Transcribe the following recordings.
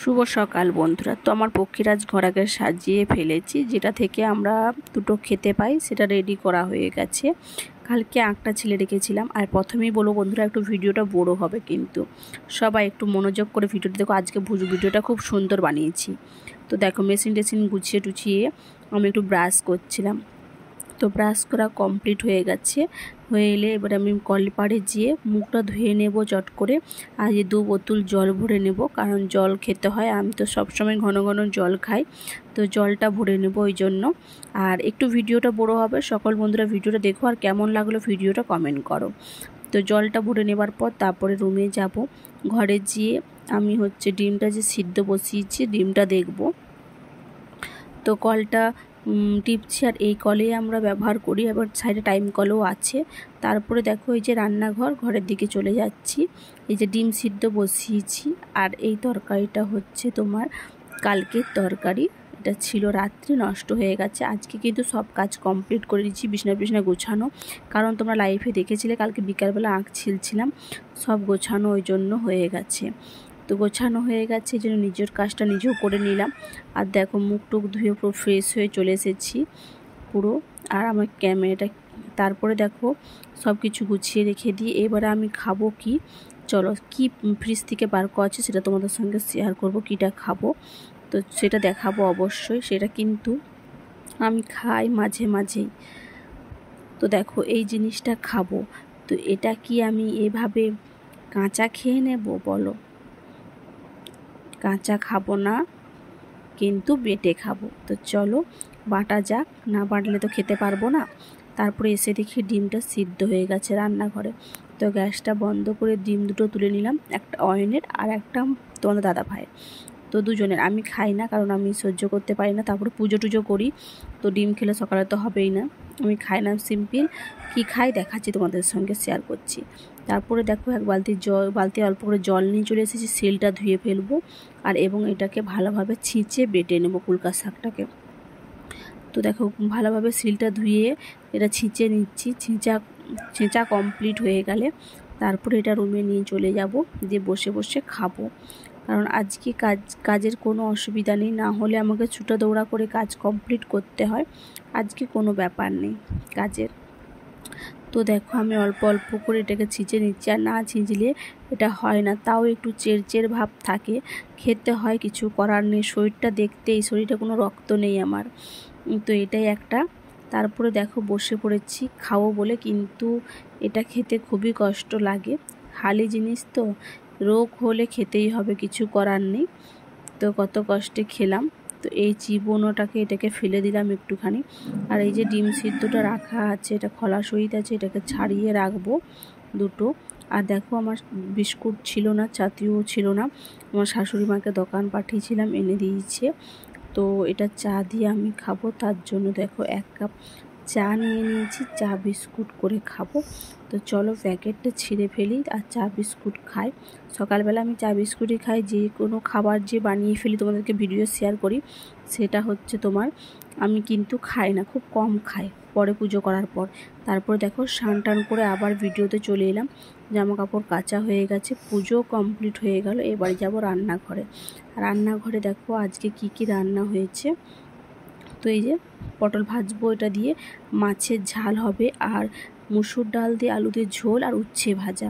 শুভ সকাল বন্ধুরা। তো আমার পক্ষীরাজ ঘোড়াকে সাজিয়ে ফেলেছি, যেটা থেকে আমরা দুটো খেতে পাই সেটা রেডি করা হয়ে গেছে। কালকে আঁকটা ছেলে রেখেছিলাম। আর প্রথমেই বলবো বন্ধুরা, একটু ভিডিওটা বড় হবে, কিন্তু সবাই একটু মনোযোগ করে ভিডিওটা দেখো। আজকে ভিডিওটা খুব সুন্দর বানিয়েছি। তো দেখো, মেশিন টেশিন গুছিয়ে টুছিয়ে আমি একটু ব্রাশ করছিলাম। তো ব্রাশ করা কমপ্লিট হয়ে গেছে। হয়ে এলে এবার আমি কলপাড়ে যেয়ে মুখটা ধুয়ে নেব চট করে। আর এই 2 বোতল জল ভরে নেব, কারণ জল খেতে হয়। আমি তো সবসময় ঘন ঘন জল খাই, তো জলটা ভরে নেব ওই জন্য। আর একটু ভিডিওটা বড় হবে। সকল বন্ধুরা ভিডিওটা দেখো, আর কেমন লাগলো ভিডিওটা কমেন্ট করো। তো জলটা ভরে নেবার পর তারপরে রুমে যাব। ঘরে যেয়ে আমি ডিমটা যে সিদ্ধ বসিয়েছি, ডিমটা দেখব। তো কলটা টিপছি, আর এই কলেই আমরা ব্যবহার করি। আবার সাইডে টাইম কলও আছে। তারপরে দেখো, এই যে ঘরের দিকে চলে যাচ্ছি। এই যে ডিম সিদ্ধ বসিয়েছি। আর এই তরকারিটা তোমার কালকের তরকারি। এটা ছিল রাত্রে, নষ্ট হয়ে গেছে। আজকে কিন্তু সব কাজ কমপ্লিট করে দিচ্ছি, বিছনা গোছানো। কারণ তোমরা লাইভে দেখেছিলে কালকে বিকালবেলা আঁক ছিলছিলাম, সব গোছানো ওই জন্য হয়ে গেছে। তো গোছানো হয়ে গেছে, এই জন্য নিজের কাজটা নিজেও করে নিলাম। আর দেখো, মুখ টুক ধুয়ে পুরো ফ্রেশ হয়ে চলে এসেছি পুরো। আর আমার ক্যামেরাটা, তারপরে দেখো সব কিছু গুছিয়ে রেখে দিয়ে এবারে আমি খাবো কি, চলো কি ফ্রিজ থেকে বার করা আছে সেটা তোমাদের সঙ্গে শেয়ার করব। কীটা খাবো তো সেটা দেখাবো অবশ্যই। সেটা কিন্তু আমি খাই মাঝে মাঝেই। তো দেখো, এই জিনিসটা খাবো। তো এটা কি আমি এভাবে কাঁচা খেয়ে নেব বলো? কাঁচা খাবো না, কিন্তু বেটে খাবো। তো চলো বাটা যাক, না বাটলে তো খেতে পারবো না। তারপরে এসে দেখি ডিমটা সিদ্ধ হয়ে গেছে রান্নাঘরে। তো গ্যাসটা বন্ধ করে ডিম দুটো তুলে নিলাম, একটা অয়নের আর একটা তোমাদের দাদা ভাইয়ের। তো দুজনের। আমি খাই না, কারণ আমি সহ্য করতে পারি না। তারপরে পুজো টুজো করি, তো ডিম খেলে সকালে তো হবেই না। আমি খাই না, সিম্পল। কি খাই দেখাচ্ছি, তোমাদের সঙ্গে শেয়ার করছি। তারপরে দেখো, এক বালতি অল্প করে জল নিয়ে চলে এসেছি। সেলটা ধুয়ে ফেলবো, আর এবং এটাকে ভালোভাবে ছিঁচে বেটে নেব কুলকা শাকটাকে। তো দেখো, ভালোভাবে সিলটা ধুয়ে এটা ছিঁচে নিচ্ছি। ছেঁচা কমপ্লিট হয়ে গেলে তারপরে এটা রুমে নিয়ে চলে যাব, দিয়ে বসে বসে খাবো। কারণ আজকে কাজের কোনো অসুবিধা নেই, না হলে আমাকে ছুটা দৌড়া করে কাজ কমপ্লিট করতে হয়। আজকে কোনো ব্যাপার নেই কাজের। তো দেখো, আমি অল্প অল্প করে এটাকে ছিঁচে নিচ্ছি। আর না ছিঁচলে এটা হয় না, তাও একটু চেরচের ভাব থাকে। খেতে হয়, কিছু করার নেই। শরীরটা দেখতে, এই শরীরে কোনো রক্ত নেই আমার, তো এটাই একটা। তারপরে দেখো, বসে পড়েছি খাবো বলে, কিন্তু এটা খেতে খুবই কষ্ট লাগে। হালি জিনিস তো, রোগ হলে খেতেই হবে, কিছু করার নেই। তো কত কষ্টে খেলাম। তো এই চিবোনোটাকে, এটাকে ফেলে দিলাম একটুখানি। আর এই যে ডিম সিদ্ধটা রাখা আছে, এটা খোলা সহিত আছে, এটাকে ছাড়িয়ে রাখবো দুটো। আর দেখো, আমার বিস্কুট ছিল না, চাটিও ছিল না। আমার শাশুড়ি মাকে দোকান পাঠিয়েছিলাম, এনে দিয়েছে। তো এটা চা দিয়ে আমি খাবো, তার জন্য দেখো 1 কাপ চা নিয়ে নিয়েছি। চা বিস্কুট করে খাবো। তো চলো প্যাকেটটা ছিঁড়ে ফেলি আর চা বিস্কুট খাই। সকালবেলা আমি চা বিস্কুটই খাই। যে কোনো খাবার যে বানিয়ে ফেলি তোমাদেরকে ভিডিও শেয়ার করি, সেটা তোমার আমি কিন্তু খাই না, খুব কম খাই, পরে পুজো করার পর। তারপর দেখো, স্নান টান করে আবার ভিডিওতে চলে এলাম। জামা কাপড় কাচা হয়ে গেছে, পুজো কমপ্লিট হয়ে গেল। এবারে যাব রান্নাঘরে। রান্নাঘরে দেখো আজকে কি রান্না হয়েছে। তো এই যে পটল ভাজবো, এটা দিয়ে মাছের ঝাল হবে, আর মুসুর ডাল দিয়ে আলু দিয়ে ঝোল, আর উচ্ছে ভাজা।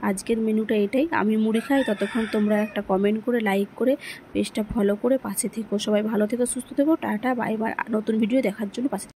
আজকের মেনুটা এটাই। আমি মুড়ি খাই। ততক্ষণ তোমরা একটা কমেন্ট করে, লাইক করে, পেজটা ফলো করে পাশে থেকো। সবাই ভালো থেকো, সুস্থ থেকো। Tata, bye bye. নতুন ভিডিও দেখার জন্য পাশে